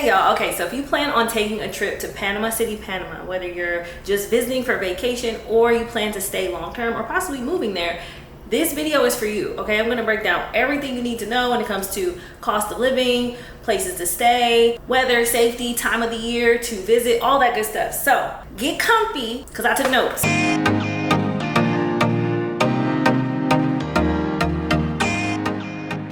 Hey y'all, okay, so if you plan on taking a trip to Panama City, Panama, whether you're just visiting for vacation or you plan to stay long term or possibly moving there, this video is for you, okay? I'm gonna break down everything you need to know when it comes to cost of living, places to stay, weather, safety, time of the year to visit, all that good stuff. So get comfy, because I took notes.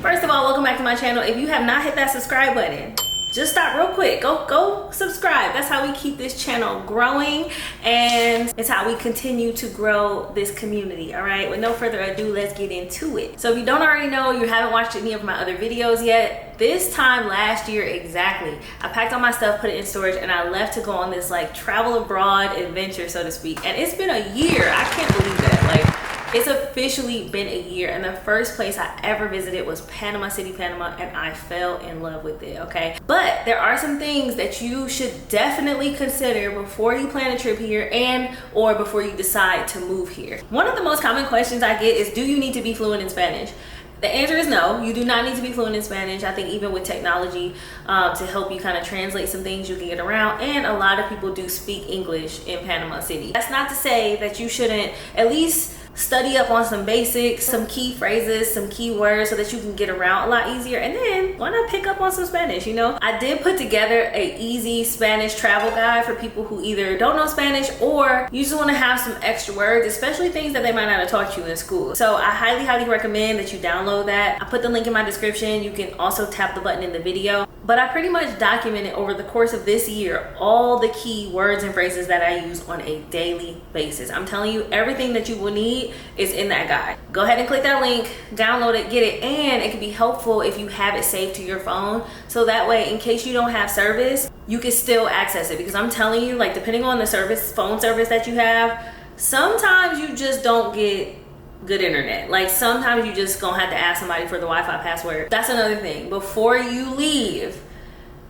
First of all, welcome back to my channel. If you have not hit that subscribe button, just stop real quick. Go subscribe. That's how we keep this channel growing, and it's how we continue to grow this community. All right, with no further ado, let's get into it. So if you don't already know, you haven't watched any of my other videos yet, this time last year exactly, I packed all my stuff, put it in storage, and I left to go on this like travel abroad adventure, so to speak. And it's been a year. I can't believe that. Like, it's officially been a year, and the first place I ever visited was Panama City, Panama, and I fell in love with it, okay? But there are some things that you should definitely consider before you plan a trip here and or before you decide to move here. One of the most common questions I get is, do you need to be fluent in Spanish? The answer is no, you do not need to be fluent in Spanish. I think even with technology to help you kind of translate some things, you can get around, and a lot of people do speak English in Panama City. That's not to say that you shouldn't at least study up on some basics, some key phrases, some key words, so that you can get around a lot easier. And then why not pick up on some Spanish, you know? I did put together a easy Spanish travel guide for people who either don't know Spanish or you just want to have some extra words, especially things that they might not have taught you in school. So I highly recommend that you download that. I put the link in my description. You can also tap the button in the video. But I pretty much documented over the course of this year all the key words and phrases that I use on a daily basis. I'm telling you, everything that you will need is in that guide. Go ahead and click that link, download it, get it, and it can be helpful if you have it saved to your phone, so that way in case you don't have service, you can still access it. Because I'm telling you, like, depending on the phone service that you have, sometimes you just don't get good internet. Like, sometimes you just gonna have to ask somebody for the Wi-Fi password. That's another thing. Before you leave,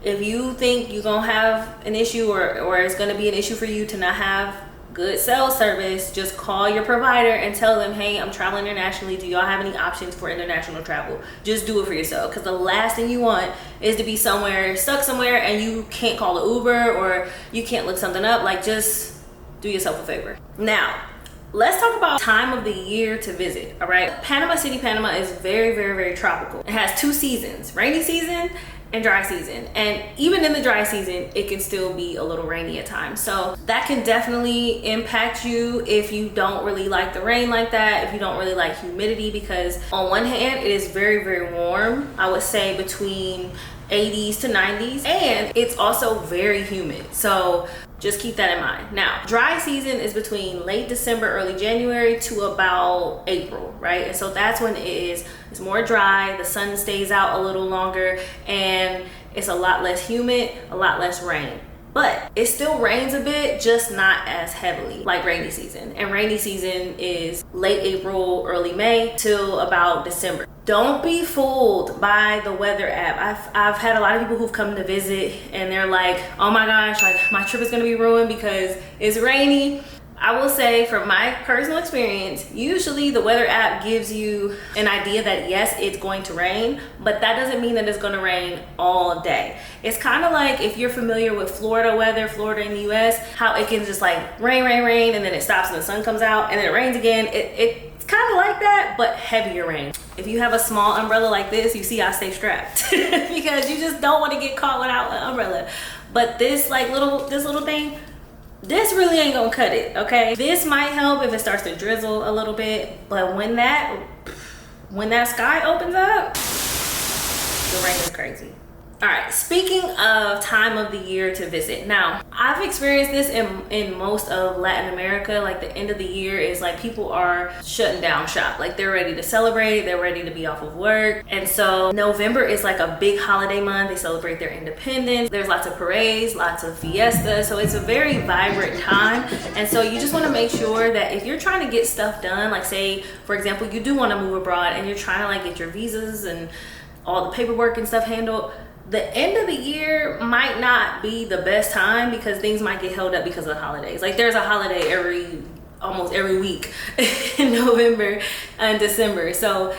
if you think you're gonna have an issue or it's gonna be an issue for you to not have good cell service, just call your provider and tell them, hey, I'm traveling internationally. Do y'all have any options for international travel? Just do it for yourself, because the last thing you want is to be stuck somewhere and you can't call an Uber or you can't look something up. Like, just do yourself a favor. Now, let's talk about time of the year to visit, all right? Panama City, Panama is very tropical. It has two seasons, rainy season and dry season. And even in the dry season, it can still be a little rainy at times. So that can definitely impact you if you don't really like the rain like that, if you don't really like humidity, because on one hand, it is very warm. I would say between 80s to 90s, and it's also very humid. So just keep that in mind. Now, dry season is between late December, early January to about April, right? And so that's when it's more dry, the sun stays out a little longer, and it's a lot less humid, a lot less rain. But it still rains a bit, just not as heavily like rainy season. And rainy season is late April, early May till about December. Don't be fooled by the weather app. I've had a lot of people who've come to visit and they're like, oh my gosh, like my trip is gonna be ruined because it's rainy. I will say, from my personal experience, usually the weather app gives you an idea that yes, it's going to rain, but that doesn't mean that it's going to rain all day. It's kind of like if you're familiar with Florida weather, Florida in the US, how it can just like rain, and then it stops and the sun comes out and then it rains again. It's kind of like that, but heavier rain. If you have a small umbrella like this, you see I stay strapped because you just don't want to get caught without an umbrella. But this little thing, this really ain't gonna cut it, okay? This might help if it starts to drizzle a little bit, but when that sky opens up, the rain is crazy. All right, speaking of time of the year to visit. Now, I've experienced this in most of Latin America. Like, the end of the year is like people are shutting down shop. Like, they're ready to celebrate, they're ready to be off of work. And so November is like a big holiday month. They celebrate their independence. There's lots of parades, lots of fiestas. So it's a very vibrant time. And so you just wanna make sure that if you're trying to get stuff done, like say, for example, you do wanna move abroad and you're trying to like get your visas and all the paperwork and stuff handled, the end of the year might not be the best time because things might get held up because of the holidays. Like, there's a holiday every almost every week in November and December. So,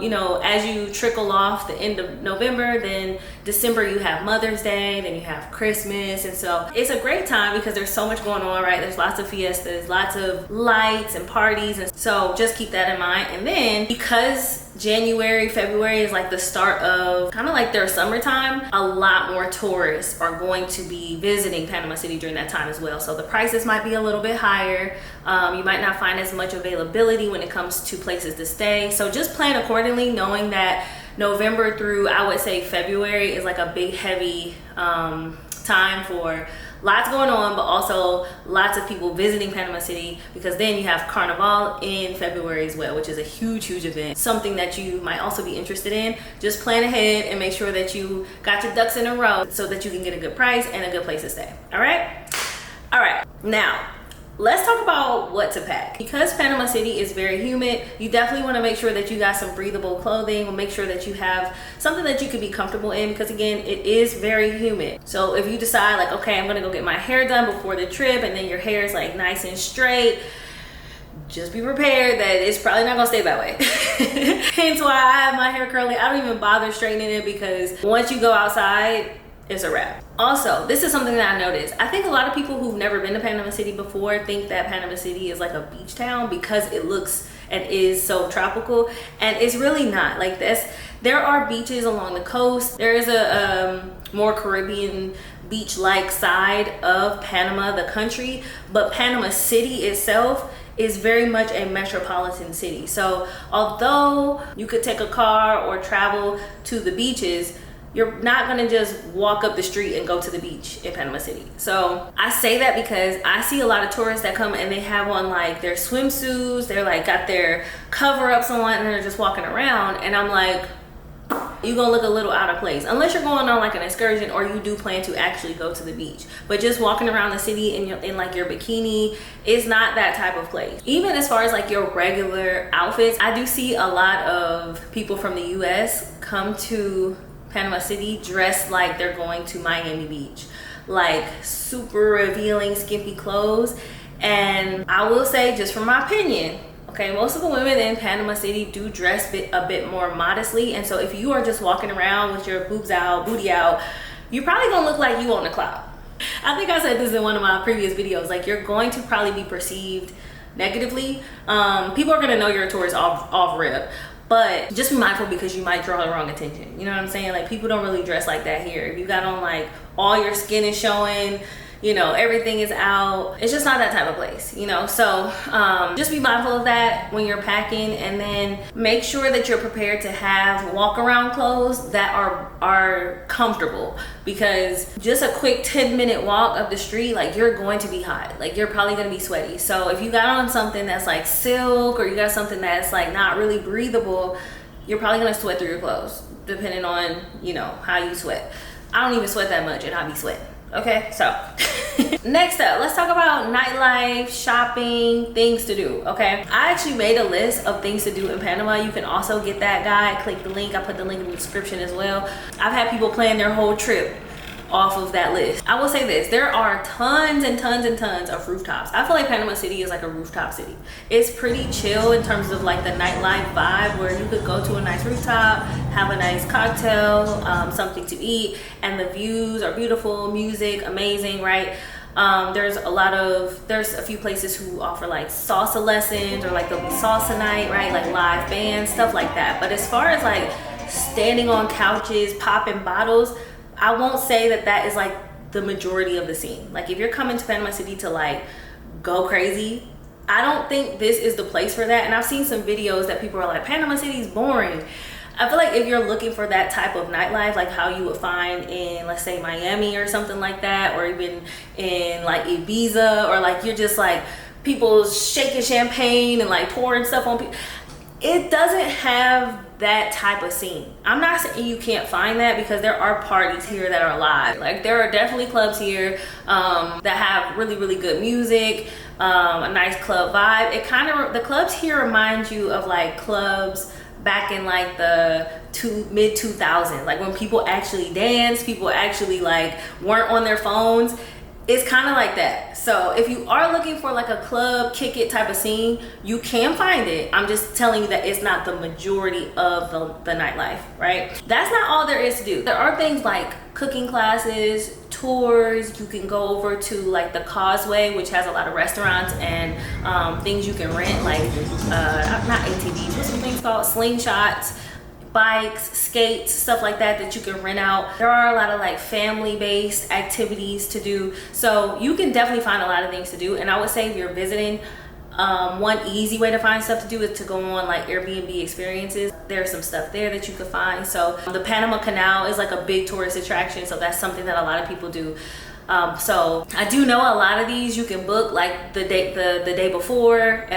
you know, as you trickle off the end of November, then December you have Mother's Day, then you have Christmas. And so it's a great time because there's so much going on, right? There's lots of fiestas, lots of lights and parties. And so just keep that in mind. And then because January, February is like the start of kind of like their summertime, a lot more tourists are going to be visiting Panama City during that time as well. So the prices might be a little bit higher. You might not find as much availability when it comes to places to stay. So just plan accordingly, knowing that November through, I would say, February is like a big heavy time for lots going on, but also lots of people visiting Panama City, because then you have Carnival in February as well, which is a huge event, something that you might also be interested in. Just plan ahead and make sure that you got your ducks in a row so that you can get a good price and a good place to stay. All right, now let's talk about what to pack. Because Panama City is very humid, you definitely want to make sure that you got some breathable clothing. Make sure that you have something that you can be comfortable in, because again, it is very humid. So if you decide like, okay, I'm gonna go get my hair done before the trip, and then your hair is like nice and straight, just be prepared that it's probably not gonna stay that way. Hence why I have my hair curly. I don't even bother straightening it, because once you go outside, it's a wrap. Also, this is something that I noticed. I think a lot of people who've never been to Panama City before think that Panama City is like a beach town because it looks and is so tropical, and it's really not like this. There are beaches along the coast. There is a more Caribbean beach-like side of Panama, the country, but Panama City itself is very much a metropolitan city. So although you could take a car or travel to the beaches, you're not gonna just walk up the street and go to the beach in Panama City. So I say that because I see a lot of tourists that come and they have on like their swimsuits, they're like got their cover-ups on, and they're just walking around, and I'm like, you're gonna look a little out of place unless you're going on like an excursion or you do plan to actually go to the beach. But just walking around the city in like your bikini is not that type of place. Even as far as like your regular outfits, I do see a lot of people from the US come to Panama City dressed like they're going to Miami Beach, like super revealing skimpy clothes. And I will say, just from my opinion, okay, most of the women in Panama City do dress a bit more modestly. And so if you are just walking around with your boobs out, booty out, you're probably gonna look like you on the cloud. I think I said this in one of my previous videos, like you're going to probably be perceived negatively. People are gonna know you're a tourist off rip. But just be mindful, because you might draw the wrong attention. You know what I'm saying? Like, people don't really dress like that here. If you got on like all your skin is showing, you know, everything is out, it's just not that type of place, you know? So just be mindful of that when you're packing, and then make sure that you're prepared to have walk around clothes that are comfortable, because just a quick 10-minute walk up the street, like you're going to be hot, like you're probably gonna be sweaty. So if you got on something that's like silk, or you got something that's like not really breathable, you're probably gonna sweat through your clothes, depending on, you know, how you sweat. I don't even sweat that much, and I be sweating. Okay, so next up, let's talk about nightlife, shopping, things to do. Okay, I actually made a list of things to do in Panama. You can also get that guide. Click the link. I put the link in the description as well. I've had people plan their whole trip off of that list. I will say this, there are tons and tons and tons of rooftops. I feel like Panama City is like a rooftop city. It's pretty chill in terms of like the nightlife vibe, where you could go to a nice rooftop, have a nice cocktail, something to eat, and the views are beautiful, music amazing, right? There's a few places who offer like salsa lessons, or like there'll be salsa night, right? Like live bands, stuff like that. But as far as like standing on couches, popping bottles, I won't say that that is like the majority of the scene. Like if you're coming to Panama City to like go crazy, I don't think this is the place for that. And I've seen some videos that people are like, Panama City's boring. I feel like if you're looking for that type of nightlife, like how you would find in, let's say, Miami or something like that, or even in like Ibiza, or like you're just like people shaking champagne and like pouring stuff on people, it doesn't have that type of scene. I'm not saying you can't find that, because there are parties here that are live. Like there are definitely clubs here that have really good music, a nice club vibe. The clubs here remind you of like clubs back in like the mid 2000s, like when people actually danced, people actually like weren't on their phones. It's kind of like that. So if you are looking for like a club kick it type of scene, you can find it. I'm just telling you that it's not the majority of the nightlife, right? That's not all there is to do. There are things like cooking classes, tours. You can go over to like the Causeway, which has a lot of restaurants and things you can rent, like not ATVs, what's some things called, slingshots, bikes, skates, stuff like that that you can rent out. There are a lot of like family-based activities to do, so you can definitely find a lot of things to do. And I would say if you're visiting, one easy way to find stuff to do is to go on like Airbnb experiences. There's some stuff there that you can find. So the Panama Canal is like a big tourist attraction, so that's something that a lot of people do. So I do know a lot of these you can book like the day before,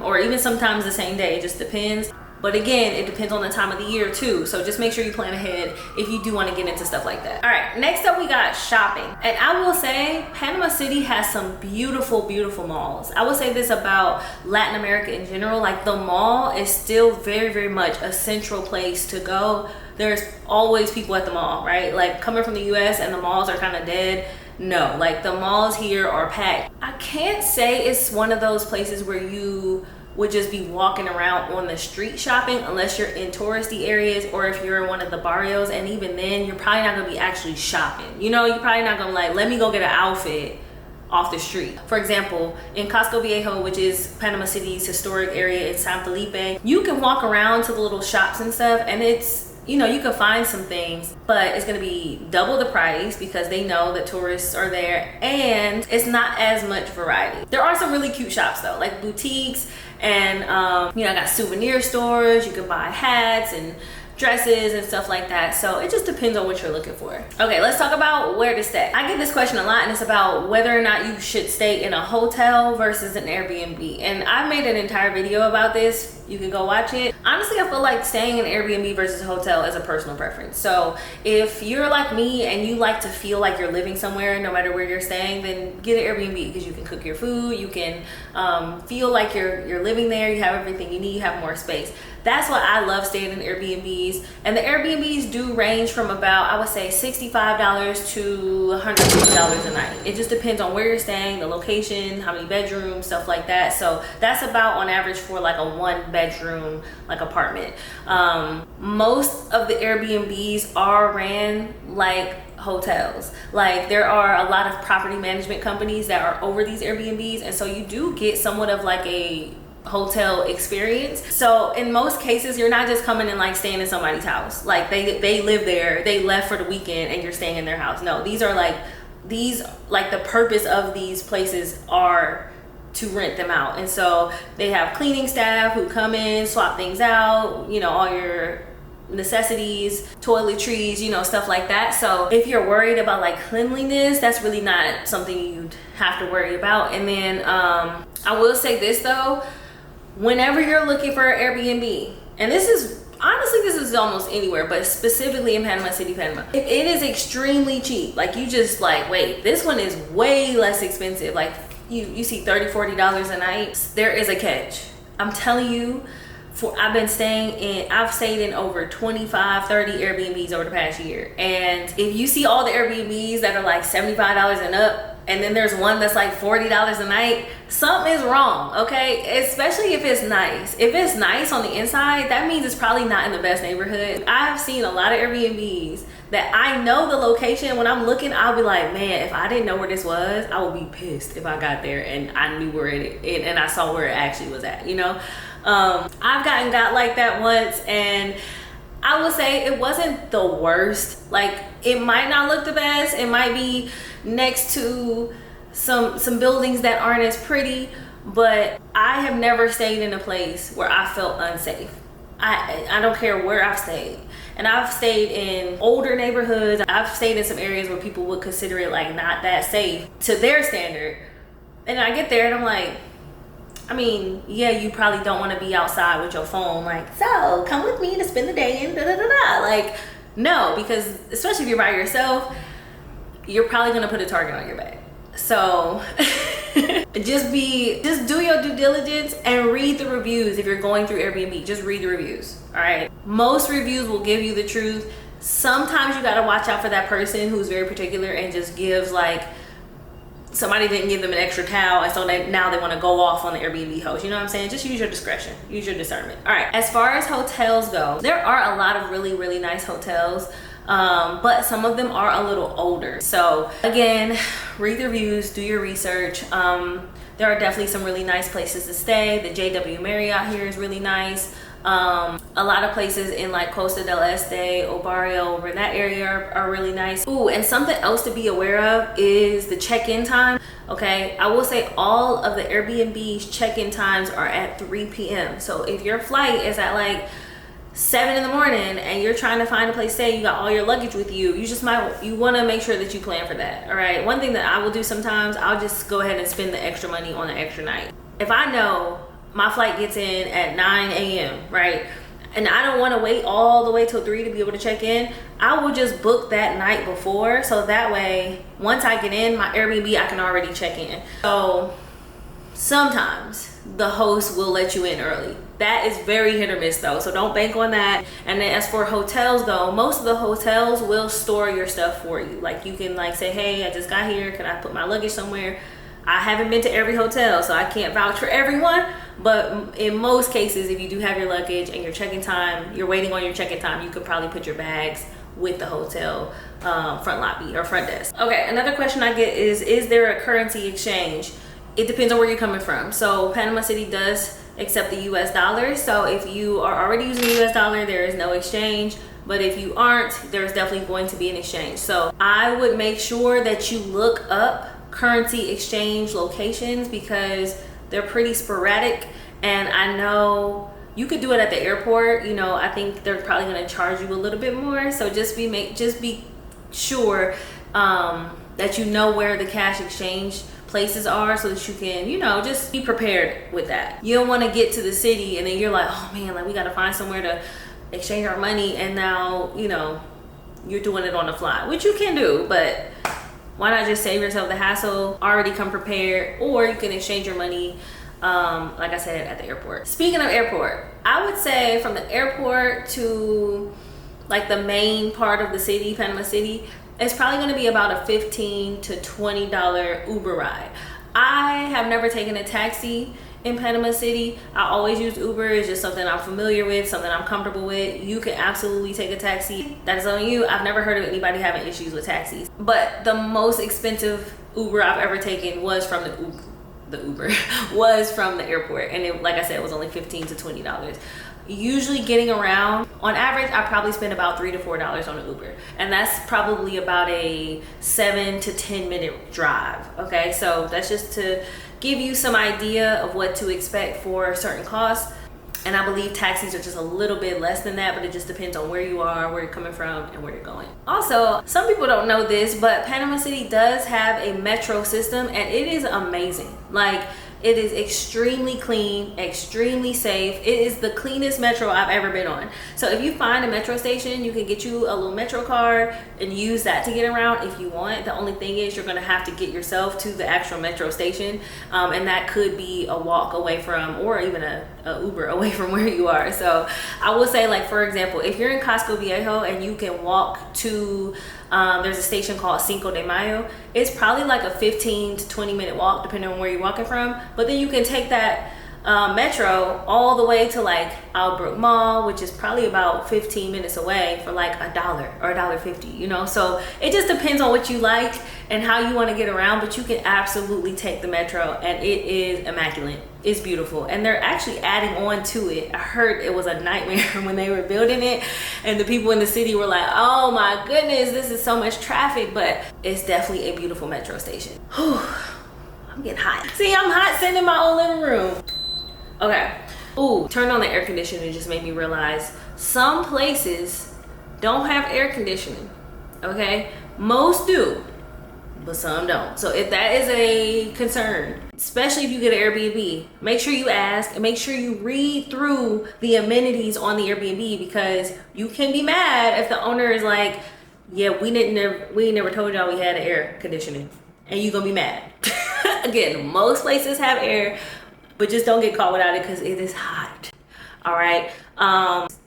or even sometimes the same day. It just depends. But again, it depends on the time of the year too. So just make sure you plan ahead if you do want to get into stuff like that. All right, next up we got shopping. And I will say Panama City has some beautiful, beautiful malls. I will say this about Latin America in general. Like the mall is still very, very much a central place to go. There's always people at the mall, right? Like coming from the US and the malls are kind of dead. No, like the malls here are packed. I can't say it's one of those places where you would just be walking around on the street shopping unless you're in touristy areas or if you're in one of the barrios, and even then you're probably not gonna be actually shopping. You know, you're probably not gonna like, let me go get an outfit off the street. For example, in Casco Viejo, which is Panama City's historic area in San Felipe, you can walk around to the little shops and stuff, and it's, you know, you can find some things, but it's gonna be double the price because they know that tourists are there, and it's not as much variety. There are some really cute shops though, like boutiques, and you know, I got souvenir stores. You can buy hats and dresses and stuff like that. So it just depends on what you're looking for. Okay, let's talk about where to stay. I get this question a lot, and it's about whether or not you should stay in a hotel versus an Airbnb. And I made an entire video about this. You can go watch it. Honestly, I feel like staying in Airbnb versus a hotel is a personal preference. So if you're like me and you like to feel like you're living somewhere no matter where you're staying, then get an Airbnb because you can cook your food, you can feel like you're living there, you have everything you need, you have more space. That's why I love staying in Airbnbs. And the Airbnbs do range from about, I would say, $65 to $150 a night. It just depends on where you're staying, the location, how many bedrooms, stuff like that. So that's about on average for like a 1-bedroom like apartment. Most of the Airbnbs are ran like hotels. Like there are a lot of property management companies that are over these Airbnbs, and so you do get somewhat of like a hotel experience. So in most cases, you're not just coming and like staying in somebody's house. Like they live there, they left for the weekend, and you're staying in their house. No, these the purpose of these places are to rent them out. And so they have cleaning staff who come in, swap things out, you know, all your necessities, toiletries, you know, stuff like that. So if you're worried about like cleanliness, that's really not something you'd have to worry about. And then I will say this though, whenever you're looking for an Airbnb, and this is honestly, this is almost anywhere, but specifically in Panama City, Panama, if it is extremely cheap, like you just like, wait, this one is way less expensive, like you see $30-$40 a night, there is a catch. I'm telling you, I've stayed in over 25-30 Airbnbs over the past year. And if you see all the Airbnbs that are like $75 and up, and then there's one that's like $40 a night, something is wrong, okay? Especially if it's nice. If it's nice on the inside, that means it's probably not in the best neighborhood. I've seen a lot of Airbnbs that I know the location. When I'm looking, I'll be like, man, if I didn't know where this was, I would be pissed if I got there and I knew where it and I saw where it actually was at, you know? I've got like that once, and I would say it wasn't the worst. Like, it might not look the best. It might be next to some buildings that aren't as pretty, but I have never stayed in a place where I felt unsafe. I don't care where I've stayed. And I've stayed in older neighborhoods. I've stayed in some areas where people would consider it like not that safe to their standard. And I get there and I'm like, I mean, yeah, you probably don't want to be outside with your phone like, so come with me to spend the day and da-da-da-da. Like, no, because especially if you're by yourself, you're probably going to put a target on your back. So just do your due diligence and read the reviews. If you're going through Airbnb, just read the reviews. All right. Most reviews will give you the truth. Sometimes you got to watch out for that person who's very particular and just gives like somebody didn't give them an extra towel, and so now they want to go off on the Airbnb host. You know what I'm saying? Just use your discretion, use your discernment. All right, as far as hotels go, there are a lot of really, really nice hotels, but some of them are a little older. So again, read the reviews, do your research. There are definitely some really nice places to stay. The JW Marriott here is really nice. A lot of places in like Costa del Este, Barrio, over in that area are really nice. Ooh, and something else to be aware of is the check-in time. Okay, I will say all of the Airbnb's check-in times are at 3 p.m. So if your flight is at like 7 in the morning and you're trying to find a place to stay, you got all your luggage with you, you want to make sure that you plan for that. All right, one thing that I will do sometimes, I'll just go ahead and spend the extra money on an extra night. If I know my flight gets in at 9 a.m., right? And I don't want to wait all the way till 3 to be able to check in. I will just book that night before. So that way, once I get in my Airbnb, I can already check in. So sometimes the host will let you in early. That is very hit or miss though. So don't bank on that. And then as for hotels though, most of the hotels will store your stuff for you. Like you can like say, hey, I just got here. Can I put my luggage somewhere? I haven't been to every hotel, so I can't vouch for everyone, but in most cases, if you do have your luggage and your check-in time, you're waiting on your check-in time, you could probably put your bags with the hotel front lobby or front desk. Okay, another question I get is there a currency exchange? It depends on where you're coming from. So Panama City does accept the US dollar, so if you are already using the US dollar, there is no exchange. But if you aren't, there's definitely going to be an exchange. So I would make sure that you look up currency exchange locations because they're pretty sporadic, and I know you could do it at the airport. You know, I think they're probably going to charge you a little bit more, so just be sure that you know where the cash exchange places are so that you can, you know, just be prepared with that. You don't want to get to the city and then you're like, oh man, like we got to find somewhere to exchange our money, and now, you know, you're doing it on the fly, which you can do, but why not just save yourself the hassle, already come prepared, or you can exchange your money, like I said, at the airport. Speaking of airport, I would say from the airport to like the main part of the city, Panama City, it's probably gonna be about a $15 to $20 Uber ride. I have never taken a taxi in Panama City. I always use Uber. It's just something I'm familiar with, something I'm comfortable with. You can absolutely take a taxi. That is on you. I've never heard of anybody having issues with taxis. But the most expensive Uber I've ever taken was from the Uber was from the airport, and it, like I said, it was only $15 to $20. Usually getting around, on average, I probably spend about $3 to $4 on an Uber, and that's probably about a 7 to 10 minute drive. Okay, so that's just to give you some idea of what to expect for certain costs. And I believe taxis are just a little bit less than that, but it just depends on where you are, where you're coming from, and where you're going. Also, some people don't know this, but Panama City does have a metro system, and it is amazing. Like, it is extremely clean, extremely safe. It is the cleanest metro I've ever been on. So if you find a metro station, you can get you a little metro card and use that to get around if you want. The only thing is you're gonna have to get yourself to the actual metro station, and that could be a walk away from, or even a Uber away from where you are. So I will say, like, for example, if you're in Casco Viejo and you can walk to there's a station called Cinco de Mayo. It's probably like a 15 to 20 minute walk depending on where you're walking from, but then you can take that metro all the way to like Albrook Mall, which is probably about 15 minutes away, for like $1 or $1.50, you know. So it just depends on what you like and how you want to get around, but you can absolutely take the metro, and it is immaculate. It's beautiful, and they're actually adding on to it. I heard it was a nightmare when they were building it, and the people in the city were like, oh my goodness, this is so much traffic, but it's definitely a beautiful metro station. Whew, I'm getting hot. See, I'm hot sitting in my own living room. Okay. Ooh, turned on the air conditioning, just made me realize some places don't have air conditioning. Okay, most do, but some don't. So if that is a concern, especially if you get an Airbnb, make sure you ask and make sure you read through the amenities on the Airbnb, because you can be mad if the owner is like, yeah, we never told y'all we had an air conditioning, and you gonna be mad. Again, most places have air, but just don't get caught without it because it is hot. All right.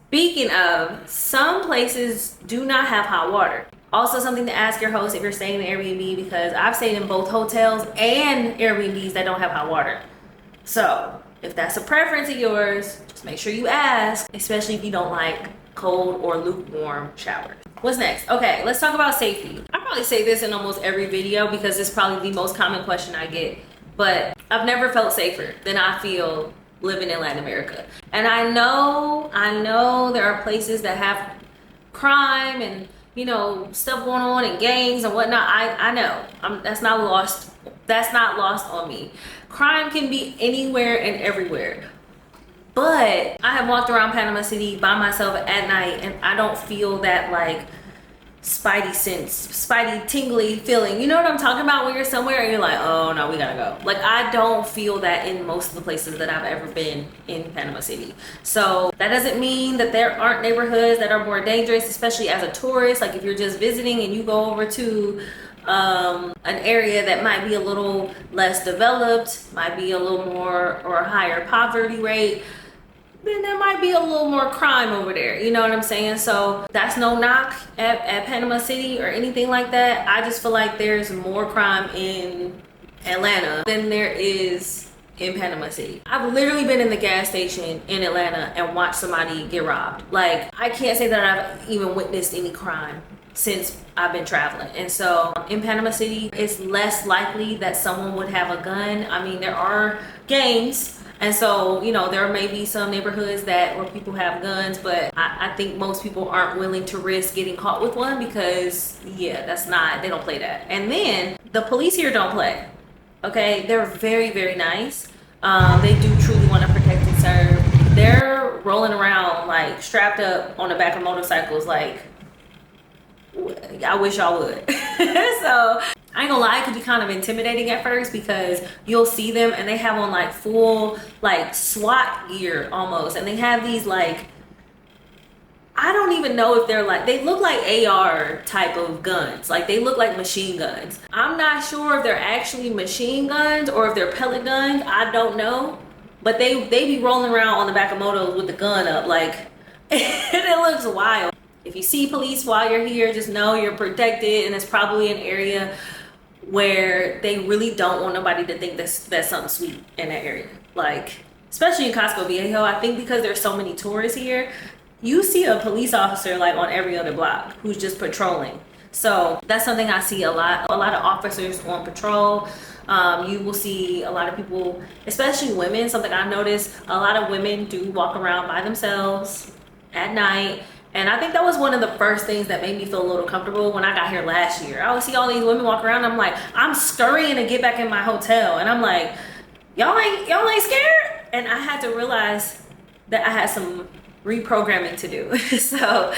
Speaking of, some places do not have hot water. Also, something to ask your host if you're staying in Airbnb, because I've stayed in both hotels and Airbnbs that don't have hot water. So if that's a preference of yours, just make sure you ask, especially if you don't like cold or lukewarm showers. What's next? Okay, let's talk about safety. I probably say this in almost every video because it's probably the most common question I get, but I've never felt safer than I feel living in Latin America. And I know there are places that have crime and, you know, stuff going on and gangs and whatnot. I know. That's not lost on me. Crime can be anywhere and everywhere. But I have walked around Panama City by myself at night, and I don't feel that like spidey tingly feeling. You know what I'm talking about? When you're somewhere and you're like, oh no, we gotta go. Like, I don't feel that in most of the places that I've ever been in Panama City. So that doesn't mean that there aren't neighborhoods that are more dangerous, especially as a tourist. Like if you're just visiting and you go over to an area that might be a little less developed, might be a little more or a higher poverty rate, then there might be a little more crime over there. You know what I'm saying? So that's no knock at Panama City or anything like that. I just feel like there's more crime in Atlanta than there is in Panama City. I've literally been in the gas station in Atlanta and watched somebody get robbed. Like, I can't say that I've even witnessed any crime since I've been traveling. And so in Panama City, it's less likely that someone would have a gun. I mean, there are gangs, and so, you know, there may be some neighborhoods where people have guns, but I think most people aren't willing to risk getting caught with one because, yeah, they don't play that. And then the police here don't play, okay? They're very, very nice. They do truly want to protect and serve. They're rolling around like strapped up on the back of motorcycles like, I wish y'all would. So I ain't gonna lie, it could be kind of intimidating at first because you'll see them and they have on like full like SWAT gear almost, and they have these like, I don't even know if they're like, they look like AR type of guns. Like they look like machine guns. I'm not sure if they're actually machine guns or if they're pellet guns. I don't know, but they be rolling around on the back of motos with the gun up, like it looks wild. If you see police while you're here, just know you're protected, and it's probably an area where they really don't want nobody to think that's something sweet in that area. Like, especially in Casco Viejo, I think because there's so many tourists here, you see a police officer like on every other block who's just patrolling. So that's something I see a lot of officers on patrol. You will see a lot of people, especially women. Something I've noticed, a lot of women do walk around by themselves at night. And I think that was one of the first things that made me feel a little comfortable when I got here last year. I would see all these women walk around. I'm like, I'm scurrying to get back in my hotel. And I'm like, y'all ain't scared? And I had to realize that I had some reprogramming to do. So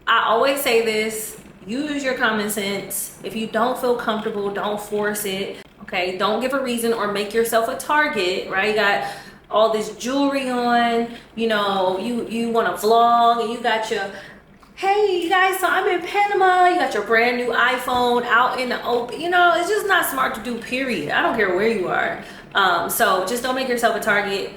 I always say this, use your common sense. If you don't feel comfortable, don't force it. Okay, don't give a reason or make yourself a target, right? You got all this jewelry on, you know, you want to vlog and you got your, hey you guys, so I'm in Panama, you got your brand new iPhone out in the open. You know, it's just not smart to do, period. I don't care where you are. So just don't make yourself a target.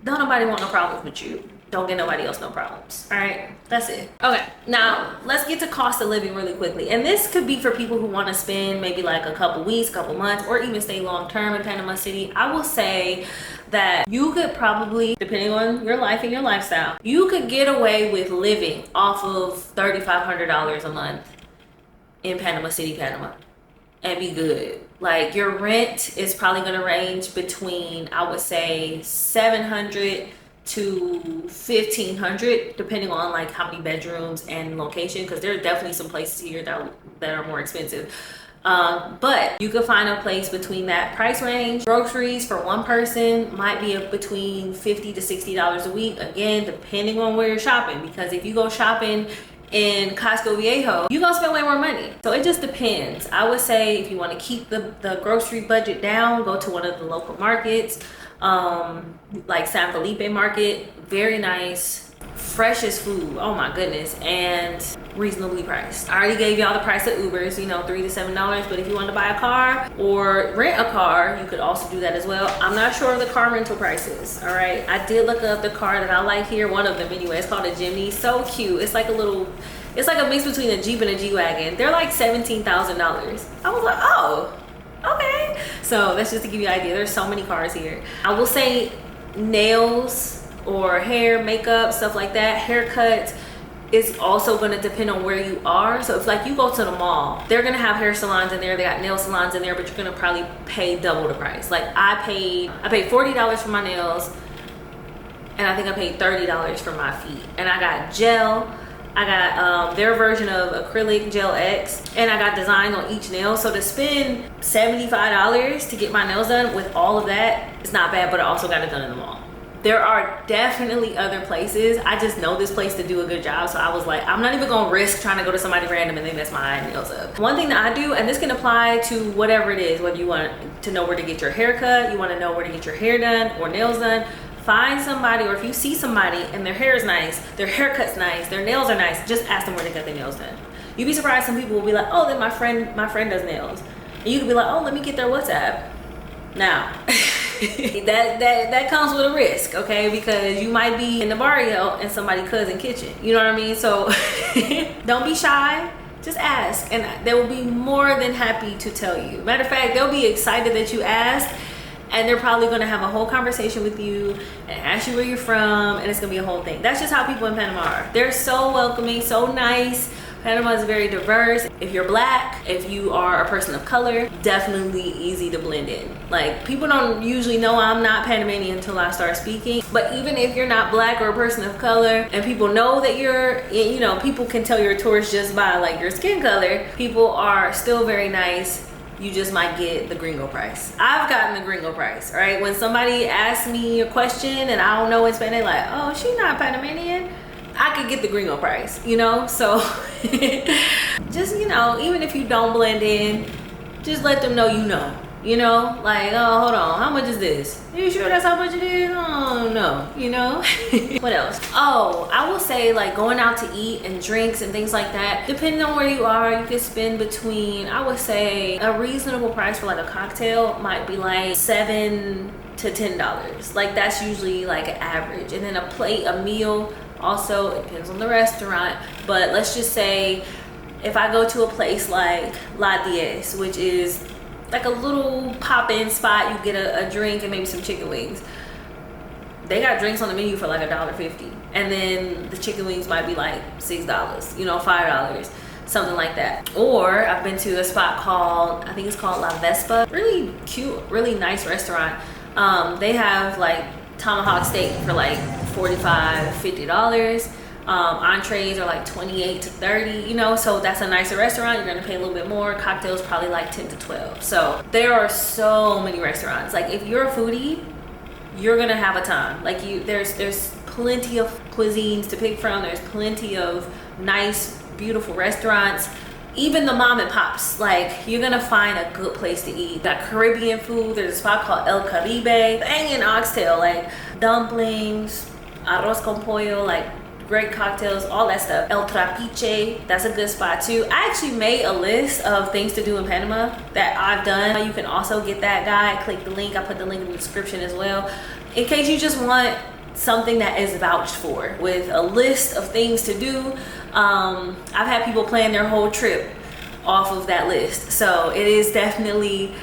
Don't nobody want no problems with you. Don't get nobody else no problems. All right, that's it. Okay, now let's get to cost of living really quickly. And this could be for people who want to spend maybe like a couple weeks, couple months, or even stay long term in Panama City. I will say that you could probably, depending on your life and your lifestyle, you could get away with living off of $3,500 a month in Panama City, Panama, and be good. Like, your rent is probably going to range between, I would say, $700 to $1,500, depending on like how many bedrooms and location, because there are definitely some places here that are more expensive. But you could find a place between that price range. Groceries for one person might be between $50 to $60 a week, again depending on where you're shopping, because if you go shopping in Casco Viejo, you're gonna spend way more money. So it just depends. I would say if you want to keep the grocery budget down, go to one of the local markets, like San Felipe Market. Very nice, freshest food, oh my goodness, and reasonably priced. I already gave y'all the price of Ubers, you know, $3 to $7, but if you want to buy a car or rent a car, you could also do that as well. I'm not sure of the car rental prices, all right? I did look up the car that I like here, one of them anyway. It's called a Jimny. So cute. It's like a little It's like a mix between a Jeep and a G-Wagon. They're like $17,000. I was like, oh, okay. So that's just to give you an idea. There's so many cars here. I will say nails or hair, makeup, stuff like that, haircuts is also going to depend on where you are. So if like you go to the mall, they're going to have hair salons in there, they got nail salons in there, but you're going to probably pay double the price. Like I paid $40 for my nails, and I think I paid $30 for my feet. And I got gel, I got their version of acrylic gel X, and I got designs on each nail. So to spend $75 to get my nails done with all of that, it's not bad, but I also got it done in the mall. There are definitely other places. I just know this place to do a good job. So I was like, I'm not even gonna risk trying to go to somebody random and they mess my nails up. One thing that I do, and this can apply to whatever it is, whether you want to know where to get your hair cut, you wanna know where to get your hair done or nails done, find somebody, or if you see somebody and their hair is nice, their haircut's nice, their nails are nice, just ask them where they got their nails done. You'd be surprised, some people will be like, oh, then my friend does nails. And you could be like, oh, let me get their WhatsApp. Now, that comes with a risk, okay? Because you might be in the barrio and somebody's cousin kitchen, you know what I mean? So don't be shy, just ask, and they will be more than happy to tell you. Matter of fact, they'll be excited that you asked, and they're probably gonna have a whole conversation with you and ask you where you're from, and it's gonna be a whole thing. That's just how people in Panama are. They're so welcoming, so nice. Panama is very diverse. If you're black, if you are a person of color, definitely easy to blend in. Like, people don't usually know I'm not Panamanian until I start speaking. But even if you're not black or a person of color, and people know that you're, you know, people can tell you're a tourist just by like your skin color, people are still very nice. You just might get the gringo price. I've gotten the gringo price, right? When somebody asks me a question and I don't know in Spanish, like, oh, she not Panamanian, I could get the gringo price, you know? So just, you know, even if you don't blend in, just let them know you know, like, oh, hold on, how much is this? Are you sure that's how much it is? Oh, no, you know? What else? Oh, I will say, like, going out to eat and drinks and things like that, depending on where you are, you can spend between, I would say, a reasonable price for like a cocktail might be like $7 to $10. Like, that's usually like an average. And then a meal, also, it depends on the restaurant, but let's just say if I go to a place like La Diez, which is like a little pop-in spot, you get a drink and maybe some chicken wings. They got drinks on the menu for like $1.50, and then the chicken wings might be like $6, you know, $5, something like that. Or I've been to a spot called, I think it's called La Vespa, really cute, really nice restaurant. They have like tomahawk steak for like $45, $50. Entrees are like $28 to $30, you know, so that's a nicer restaurant. You're gonna pay a little bit more. Cocktails probably like $10 to $12. So there are so many restaurants. Like, if you're a foodie, you're gonna have a time. Like, there's plenty of cuisines to pick from. There's plenty of nice, beautiful restaurants. Even the mom and pops, like, you're gonna find a good place to eat. Got Caribbean food. There's a spot called El Caribe. Banging oxtail, like dumplings, arroz con pollo, like great cocktails, all that stuff. El Trapiche, that's a good spot too. I actually made a list of things to do in Panama that I've done. You can also get that guide. Click the link. I put the link in the description as well, in case you just want something that is vouched for, with a list of things to do. I've had people plan their whole trip off of that list, so it is definitely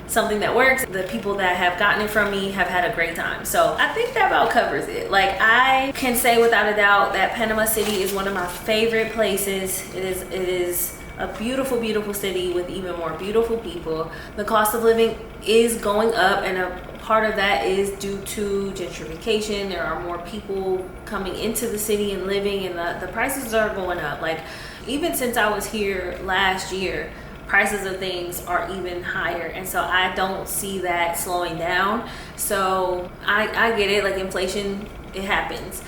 something that works. The people that have gotten it from me have had a great time. So I think that about covers it. Like, I can say without a doubt that Panama City is one of my favorite places. It is a beautiful, beautiful city with even more beautiful people. The cost of living is going up, and a part of that is due to gentrification. There are more people coming into the city and living, and the prices are going up. Like, even since I was here last year, prices of things are even higher, and so I don't see that slowing down. So I get it, like, inflation, it happens,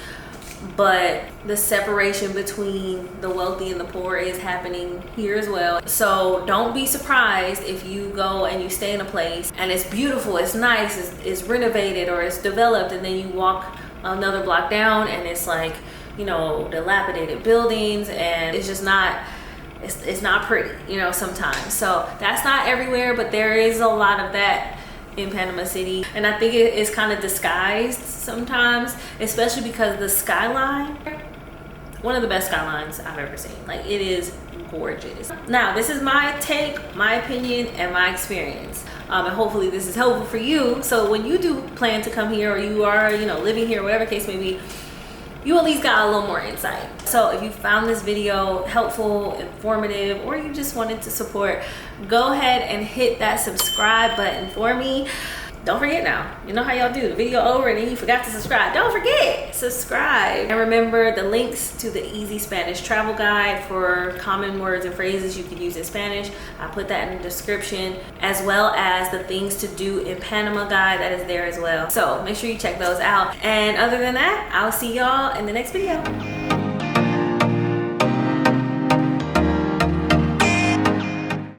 but the separation between the wealthy and the poor is happening here as well. So don't be surprised if you go and you stay in a place and it's beautiful, it's nice, it's renovated, or it's developed, and then you walk another block down and it's like, you know, dilapidated buildings, and it's just not, it's not pretty, you know, sometimes. So that's not everywhere, but there is a lot of that in Panama City, and I think it is kind of disguised sometimes, especially because the skyline one of the best skylines I've ever seen. Like, it is gorgeous. Now, this is my take, my opinion, and my experience. And hopefully this is helpful for you. So when you do plan to come here, or you are, you know, living here, whatever case may be, you at least got a little more insight. So if you found this video helpful, informative, or you just wanted to support, go ahead and hit that subscribe button for me. Don't forget now, you know how y'all do, the video over and then you forgot to subscribe. Don't forget, subscribe. And remember the links to the Easy Spanish Travel Guide for common words and phrases you can use in Spanish. I put that in the description, as well as the things to do in Panama guide that is there as well. So make sure you check those out. And other than that, I'll see y'all in the next video.